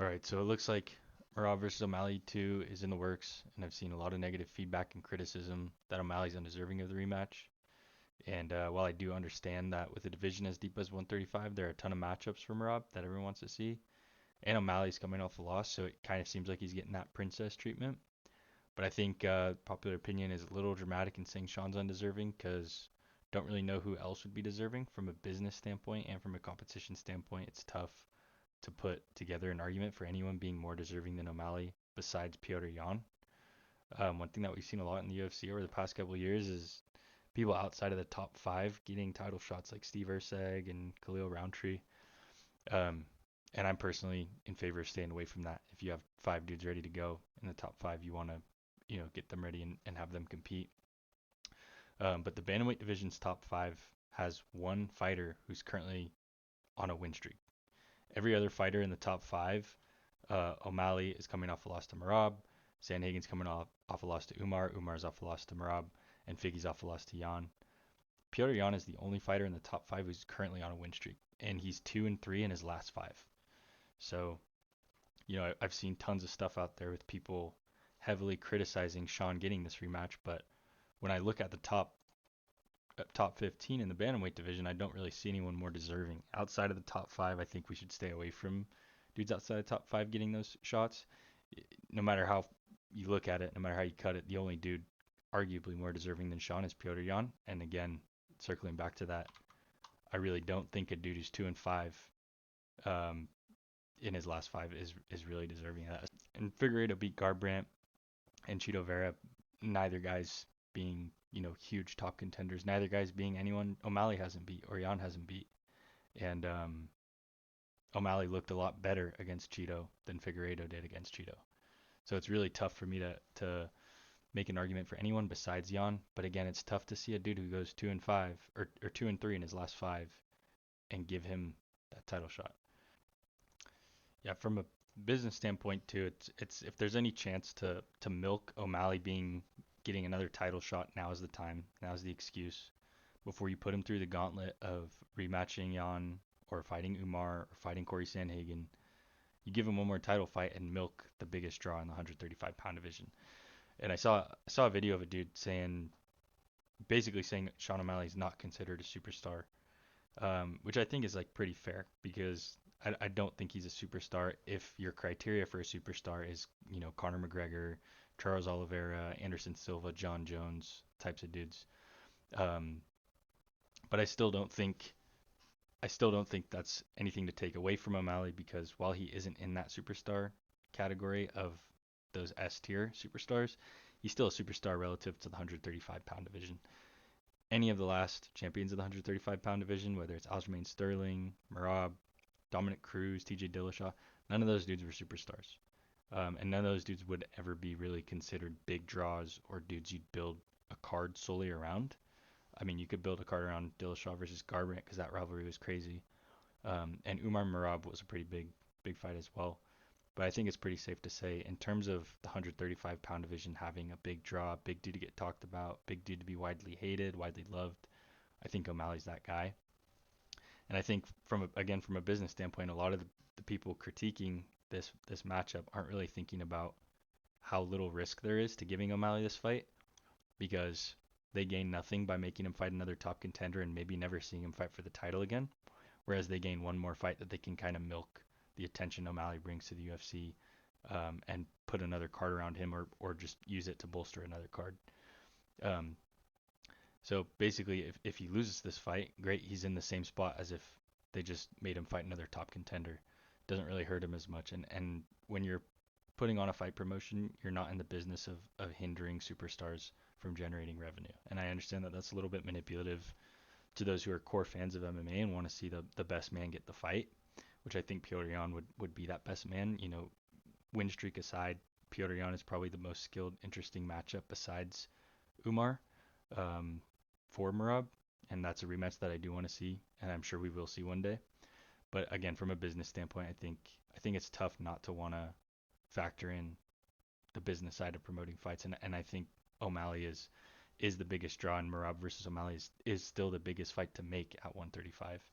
All right, so it looks like Merab versus O'Malley 2 is in the works, and I've seen a lot of negative feedback and criticism that O'Malley's undeserving of the rematch. And while I do understand that with a division as deep as 135, there are a ton of matchups for Merab that everyone wants to see. And O'Malley's coming off a loss, so it kind of seems like he's getting that princess treatment. But I think popular opinion is a little dramatic in saying Sean's undeserving because don't really know who else would be deserving from a business standpoint and from a competition standpoint. It's tough to put together an argument for anyone being more deserving than O'Malley besides Piotr Jan. One thing that we've seen a lot in the UFC over the past couple of years is people outside of the top five getting title shots like Steve Erceg and Khalil Roundtree. Um, and I'm personally in favor of staying away from that. If you have five dudes ready to go in the top five, you want to, get them ready and have them compete. But the bantamweight division's top five has one fighter who's currently on a win streak. Every other fighter in the top five, O'Malley is coming off a loss to Merab. Sandhagen's coming off a loss to Umar. Umar's off a loss to Merab. And Figgy's off a loss to Jan. Piotr Jan is the only fighter in the top five who's currently on a win streak. And he's 2-3 in his last five. So, I've seen tons of stuff out there with people heavily criticizing Sean getting this rematch. But when I look at the top 15 in the bantamweight division, I don't really see anyone more deserving. Outside of the top five, I think we should stay away from dudes outside the top five getting those shots. No matter how you look at it, no matter how you cut it, the only dude arguably more deserving than Sean is Piotr Jan. And again, circling back to that, I really don't think a dude who's 2-5 um, in his last five is really deserving of that. And Figueiredo beat Garbrandt and Chito Vera, neither guy's being huge top contenders. Neither guy's being anyone O'Malley hasn't beat or Jan hasn't beat. And O'Malley looked a lot better against Chito than Figueiredo did against Chito. So it's really tough for me to make an argument for anyone besides Jan. But again, it's tough to see a dude who goes 2-5 or 2-3 in his last five and give him that title shot. Yeah, from a business standpoint too, it's if there's any chance to milk O'Malley getting another title shot, now is the time. Now is the excuse before you put him through the gauntlet of rematching Jan or fighting Umar or fighting Corey Sandhagen. You give him one more title fight and milk the biggest draw in the 135-pound division. And I saw a video of a dude basically saying that Sean O'Malley is not considered a superstar, which I think is like pretty fair because I don't think he's a superstar if your criteria for a superstar is Conor McGregor, Charles Oliveira, Anderson Silva, John Jones types of dudes. Um, but I still don't think that's anything to take away from O'Malley because while he isn't in that superstar category of those S tier superstars, he's still a superstar relative to the 135-pound division. Any of the last champions of the 135-pound division, whether it's Aljamain Sterling, Merab, Dominic Cruz, TJ Dillashaw, none of those dudes were superstars. And none of those dudes would ever be really considered big draws or dudes you'd build a card solely around. I mean, you could build a card around Dillashaw versus Garbrandt because that rivalry was crazy. And Umar Merab was a pretty big fight as well. But I think it's pretty safe to say, in terms of the 135-pound division having a big draw, big dude to get talked about, big dude to be widely hated, widely loved, I think O'Malley's that guy. And I think from a business standpoint, a lot of the people critiquing this matchup aren't really thinking about how little risk there is to giving O'Malley this fight because they gain nothing by making him fight another top contender and maybe never seeing him fight for the title again. Whereas they gain one more fight that they can kind of milk the attention O'Malley brings to the UFC and put another card around him or just use it to bolster another card. Um, so basically, if he loses this fight, great, he's in the same spot as if they just made him fight another top contender. Doesn't really hurt him as much. And when you're putting on a fight promotion, you're not in the business of hindering superstars from generating revenue. And I understand that that's a little bit manipulative to those who are core fans of MMA and want to see the best man get the fight, which I think Piotr Jan would be that best man. Win streak aside, Piotr Jan is probably the most skilled, interesting matchup besides Umar um, for Merab, and that's a rematch that I do want to see, and I'm sure we will see one day. But again, from a business standpoint, I think it's tough not to want to factor in the business side of promoting fights, and I think O'Malley is the biggest draw, and Merab versus O'Malley is still the biggest fight to make at 135.